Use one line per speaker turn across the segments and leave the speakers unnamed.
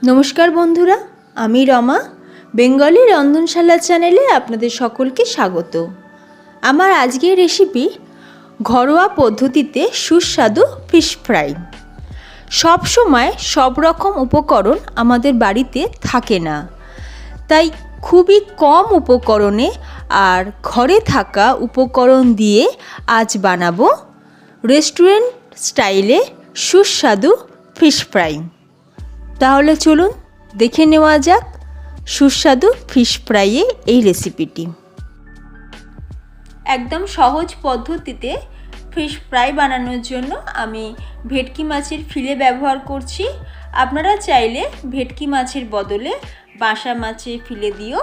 नमस्कार बंधुरा, आमी रमा बेंगली रंधनशाला चैनेले आपनादेर सकलके स्वागत। आमार आजकेर रेसिपि घरोया पद्धतिते सुस्वादु फिश फ्राई। सब समय सब रकम उपकरण आमादेर बाड़ीते थाके ना, ताई खूबई कम उपकरणे आर घरे थाका उपकरण दिए आज बानाबो रेस्टुरेंट स्टाइले सुस्वादु फिश फ्राई। ताहले चलुन देखे नेওয়া যাক সুস্বাদু ফিশ ফ্রাইয়ের এই রেসিপিটি। একদম সহজ পদ্ধতিতে ফিশ ফ্রাই বানানোর জন্য আমি ভেটকি মাছের ফিলে ব্যবহার করছি। আপনারা চাইলে ভেটকি মাছের বদলে বাসা মাছের ফিলে দিয়েও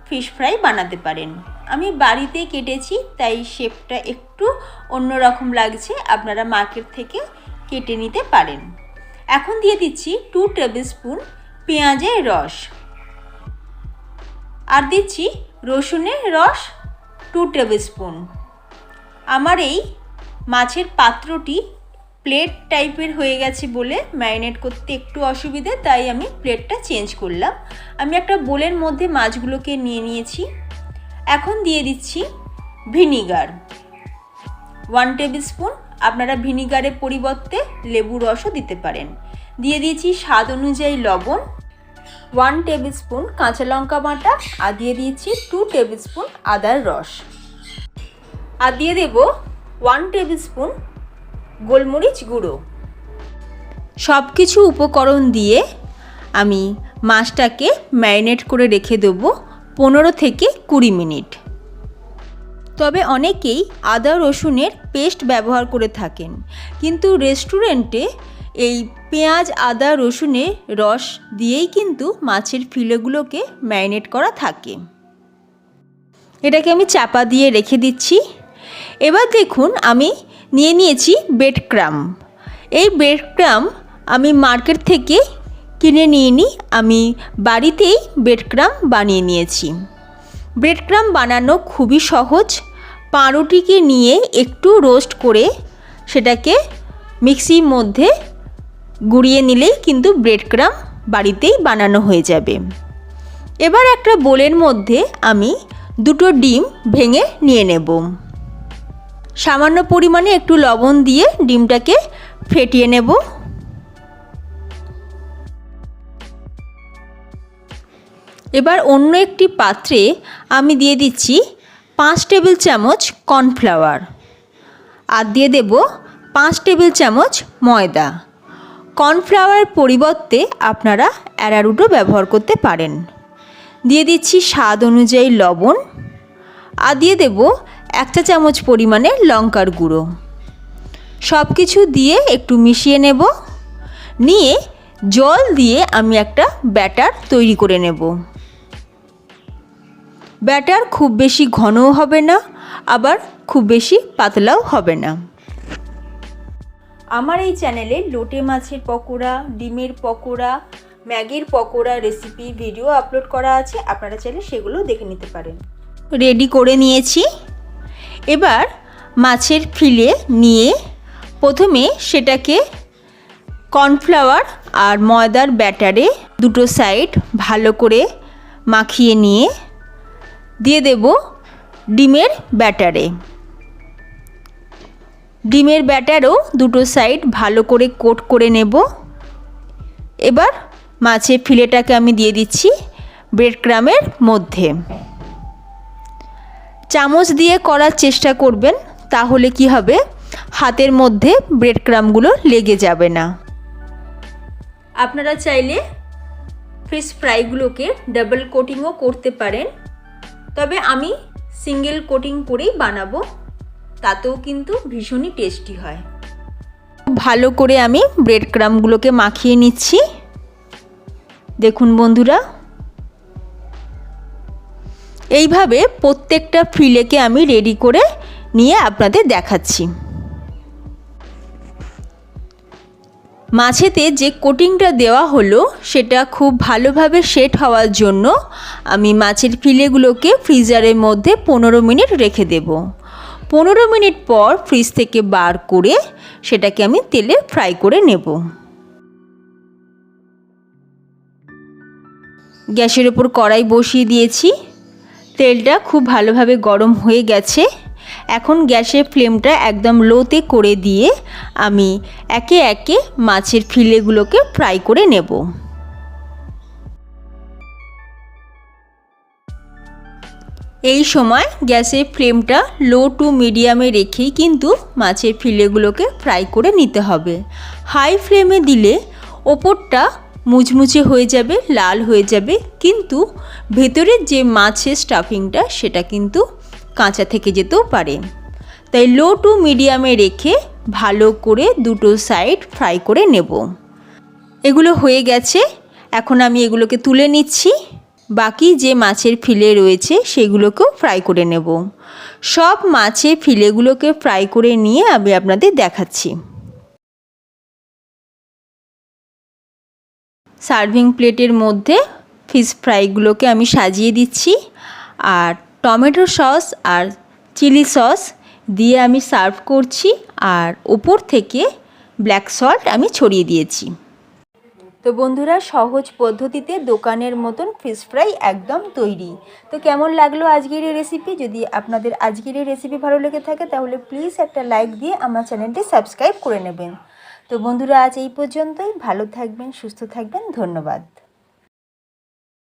ফিশ ফ্রাই বানাতে পারেন। আমি বাড়িতে কেটেছি তাই শেপটা একটু অন্যরকম লাগছে, আপনারা মার্কেট থেকে কেটে নিতে পারেন। এখন দিয়ে দিচ্ছি 2 টেবিলস্পুন পেঁয়াজের রস, আর দিচ্ছি রসুনের রস 2 টেবিলস্পুন। আমার এই মাছের পাত্রটি প্লেট টাইপের হয়ে গেছে বলে ম্যারিনেট করতে একটু অসুবিধে, তাই আমি প্লেটটা চেঞ্জ করলাম। আমি একটা বোলের মধ্যে মাছগুলোকে নিয়ে নিয়েছি। এখন দিয়ে দিচ্ছি ভিনিগার 1 টেবিলস্পুন। আপনারা ভিনিগারের পরিবর্তে লেবু রসও দিতে পারেন। দিয়ে দিয়েছি স্বাদ অনুযায়ী লবণ, 1 টেবিলস্পুন কাঁচা লঙ্কা বাটা, আর দিয়ে দিয়েছি 2 টেবিলস্পুন আদার রস, আর দিয়ে দেব 1 টেবিলস্পুন গোলমরিচ গুঁড়ো। সব কিছু উপকরণ দিয়ে আমি মাছটাকে ম্যারিনেট করে রেখে দেবো 15 থেকে 20 মিনিট। তবে অনেকেই আদা রসুনের পেস্ট ব্যবহার করে থাকেন, কিন্তু রেস্টুরেন্টে এই পেঁয়াজ আদা রসুনের রস দিয়েই কিন্তু মাছের ফিলেগুলোকে ম্যারিনেট করা থাকে। এটাকে আমি চাপা দিয়ে রেখে দিচ্ছি। এবার দেখুন আমি নিয়ে নিয়েছি ব্রেড ক্রাম্ব। এই ব্রেড ক্রাম্ব আমি মার্কেট থেকে কিনে নিয়ে নিই, আমি বাড়িতেই ব্রেড ক্রাম্ব বানিয়ে নিয়েছি। ব্রেড ক্রাম্ব বানানো খুবই সহজ। পাউরুটিকে নিয়ে একটু রোস্ট করে সেটাকে মিক্সির মধ্যে গুঁড়িয়ে নিলেই কিন্তু ব্রেড ক্রাম্ব বাড়িতেই বানানো হয়ে যাবে। এবার একটা বোলের মধ্যে আমি 2টো ডিম ভেঙে নিয়ে নেব। সামান্য পরিমাণে একটু লবণ দিয়ে ডিমটাকে ফেটিয়ে নেব। এবার অন্য একটি পাত্রে আমি দিয়ে দিচ্ছি 5 টেবিল চামচ কর্নফ্লাওয়ার, আর দিয়ে দেব 5 টেবিল চামচ ময়দা। কর্নফ্লাওয়ারের পরিবর্তে আপনারা অ্যারারুটও ব্যবহার করতে পারেন। দিয়ে দিচ্ছি স্বাদ অনুযায়ী লবণ, আর দিয়ে দেব 1 চা চামচ পরিমাণে লঙ্কার গুঁড়ো। সব কিছু দিয়ে একটু মিশিয়ে নেব। নিয়ে জল দিয়ে আমি একটা ব্যাটার তৈরি করে নেব। ব্যাটার খুব বেশি ঘনও হবে না, আবার খুব বেশি পাতলাও হবে না। আমার এই চ্যানেলে লোটে মাছের পকোড়া, ডিমের পকোড়া, ম্যাগির পকোড়া রেসিপি ভিডিও আপলোড করা আছে, আপনারা চাইলে সেগুলো দেখে নিতে পারেন। রেডি করে নিয়েছি। এবার মাছের ফিলে নিয়ে প্রথমে সেটাকে কর্নফ্লাওয়ার আর ময়দার ব্যাটারে 2টো সাইড ভালো করে মাখিয়ে নিয়ে দিয়ে দেব ডিমের ব্যাটারে। ডিমের ব্যাটারও 2টো সাইড ভালো করে কোট করে নেব। এবার মাছের ফিলেটাকে আমি দিয়ে দিচ্ছি ব্রেড ক্রাম্বের মধ্যে। চামচ দিয়ে করার চেষ্টা করবেন, তাহলে কি হবে হাতের মধ্যে ব্রেড ক্রাম্বগুলো লেগে যাবে না। আপনারা চাইলে ফিশ ফ্রাইগুলোকে ডাবল কোটিংও করতে পারেন, তবে আমি সিঙ্গেল কোটিং করেই বানাবো, তাতেও কিন্তু ভীষণই টেস্টি হয়। ভালো করে আমি ব্রেড ক্রাম্বগুলোকে মাখিয়ে নিচ্ছি। দেখুন বন্ধুরা, এইভাবে প্রত্যেকটা ফিলেকে আমি রেডি করে নিয়ে আপনাদের দেখাচ্ছি। মাছেতে যে কোটিংটা দেওয়া হলো সেটা খুব ভালোভাবে সেট হওয়ার জন্য আমি মাছের ফিলেগুলোকে ফ্রিজারের মধ্যে 15 মিনিট রেখে দেব। 15 মিনিট পর ফ্রিজ থেকে বার করে সেটাকে আমি তেলে ফ্রাই করে নেব। গ্যাসের ওপর কড়াই বসিয়ে দিয়েছি। তেলটা খুব ভালোভাবে গরম হয়ে গেছে। এখন গ্যাসের ফ্লেমটা একদম লোতে করে দিয়ে আমি একে একে মাছের ফিলেগুলোকে ফ্রাই করে নেব। এই সময় গ্যাসের ফ্লেমটা লো টু মিডিয়ামে রেখেই কিন্তু মাছের ফিলেগুলোকে ফ্রাই করে নিতে হবে। হাই ফ্লেমে দিলে ওপরটা মুচমুচে হয়ে যাবে, লাল হয়ে যাবে, কিন্তু ভেতরের যে মাছের স্টাফিংটা সেটা কিন্তু কাঁচা থেকে যেতেও পারে। তাই লো টু মিডিয়ামে রেখে ভালো করে দুটো সাইড ফ্রাই করে নেব। এগুলো হয়ে গেছে, এখন আমি এগুলোকে তুলে নিচ্ছি। বাকি যে মাছের ফিলে রয়েছে সেগুলোকেও ফ্রাই করে নেব। সব মাছের ফিলেগুলোকে ফ্রাই করে নিয়ে আমি আপনাদের দেখাচ্ছি। সার্ভিং প্লেটের মধ্যে ফিশ ফ্রাইগুলোকে আমি সাজিয়ে দিচ্ছি, আর টমেটো সস আর চিলি সস দিয়ে আমি সার্ভ করছি, আর ওপর থেকে ব্ল্যাক সল্ট আমি ছড়িয়ে দিয়েছি। তো বন্ধুরা, সহজ পদ্ধতিতে দোকানের মতন ফিশ ফ্রাই একদম তৈরি। তো কেমন লাগলো আজকের এই রেসিপি? যদি আপনাদের আজকের এই রেসিপি ভালো লেগে থাকে তাহলে প্লিজ একটা লাইক দিয়ে আমার চ্যানেলটি সাবস্ক্রাইব করে নেবেন। তো বন্ধুরা, আজ এই পর্যন্তই। ভালো থাকবেন, সুস্থ থাকবেন, ধন্যবাদ।